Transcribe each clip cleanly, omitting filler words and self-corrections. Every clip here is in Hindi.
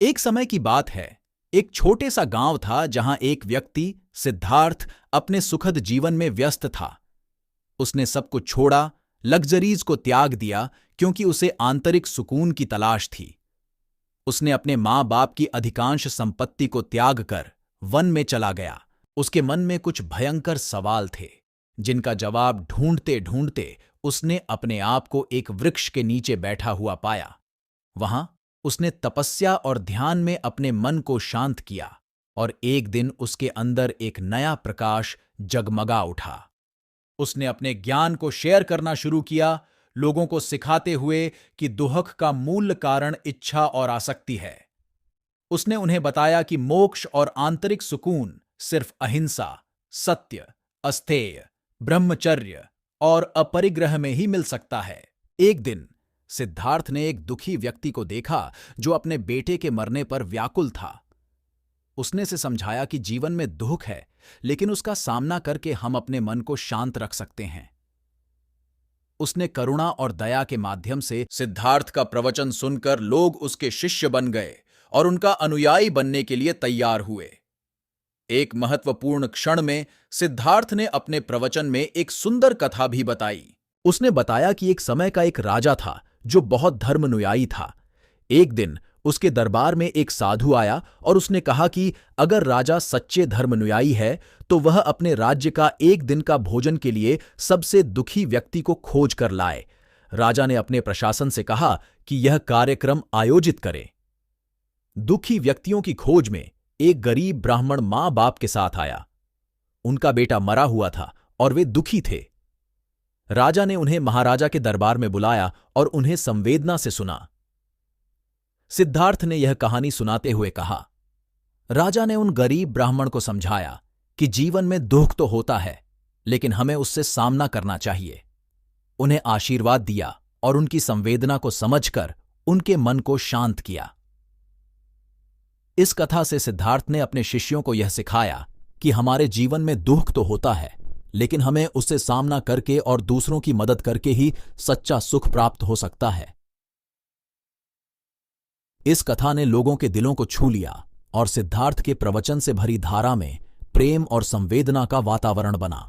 एक समय की बात है। एक छोटे सा गांव था जहां एक व्यक्ति सिद्धार्थ अपने सुखद जीवन में व्यस्त था। उसने सब कुछ छोड़ा, लग्जरीज को त्याग दिया क्योंकि उसे आंतरिक सुकून की तलाश थी। उसने अपने माँ बाप की अधिकांश संपत्ति को त्याग कर वन में चला गया। उसके मन में कुछ भयंकर सवाल थे, जिनका जवाब ढूंढते ढूंढते उसने अपने आप को एक वृक्ष के नीचे बैठा हुआ पाया। वहां उसने तपस्या और ध्यान में अपने मन को शांत किया और एक दिन उसके अंदर एक नया प्रकाश जगमगा उठा। उसने अपने ज्ञान को शेयर करना शुरू किया, लोगों को सिखाते हुए कि दुहक का मूल कारण इच्छा और आसक्ति है। उसने उन्हें बताया कि मोक्ष और आंतरिक सुकून सिर्फ अहिंसा, सत्य, अस्तेय, ब्रह्मचर्य और अपरिग्रह में ही मिल सकता है। एक दिन सिद्धार्थ ने एक दुखी व्यक्ति को देखा जो अपने बेटे के मरने पर व्याकुल था। उसने से समझाया कि जीवन में दुख है, लेकिन उसका सामना करके हम अपने मन को शांत रख सकते हैं। उसने करुणा और दया के माध्यम से सिद्धार्थ का प्रवचन सुनकर लोग उसके शिष्य बन गए और उनका अनुयायी बनने के लिए तैयार हुए। एक महत्वपूर्ण क्षण में सिद्धार्थ ने अपने प्रवचन में एक सुंदर कथा भी बताई। उसने बताया कि एक समय का एक राजा था जो बहुत धर्मानुयायी था। एक दिन उसके दरबार में एक साधु आया और उसने कहा कि अगर राजा सच्चे धर्मानुयायी है तो वह अपने राज्य का एक दिन का भोजन के लिए सबसे दुखी व्यक्ति को खोज कर लाए। राजा ने अपने प्रशासन से कहा कि यह कार्यक्रम आयोजित करे। दुखी व्यक्तियों की खोज में एक गरीब ब्राह्मण मां बाप के साथ आया। उनका बेटा मरा हुआ था और वे दुखी थे। राजा ने उन्हें महाराजा के दरबार में बुलाया और उन्हें संवेदना से सुना। सिद्धार्थ ने यह कहानी सुनाते हुए कहा, राजा ने उन गरीब ब्राह्मण को समझाया कि जीवन में दुख तो होता है, लेकिन हमें उससे सामना करना चाहिए। उन्हें आशीर्वाद दिया और उनकी संवेदना को समझकर उनके मन को शांत किया। इस कथा से सिद्धार्थ ने अपने शिष्यों को यह सिखाया कि हमारे जीवन में दुख तो होता है, लेकिन हमें उससे सामना करके और दूसरों की मदद करके ही सच्चा सुख प्राप्त हो सकता है। इस कथा ने लोगों के दिलों को छू लिया और सिद्धार्थ के प्रवचन से भरी धारा में प्रेम और संवेदना का वातावरण बना।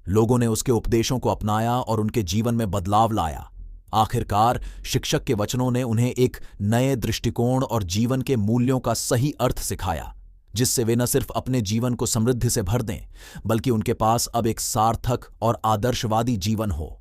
लोगों ने उसके उपदेशों को अपनाया और उनके जीवन में बदलाव लाया। आखिरकार शिक्षक के वचनों ने उन्हें एक नए दृष्टिकोण और जीवन के मूल्यों का सही अर्थ सिखाया, जिससे वे न सिर्फ अपने जीवन को समृद्धि से भर दें, बल्कि उनके पास अब एक सार्थक और आदर्शवादी जीवन हो।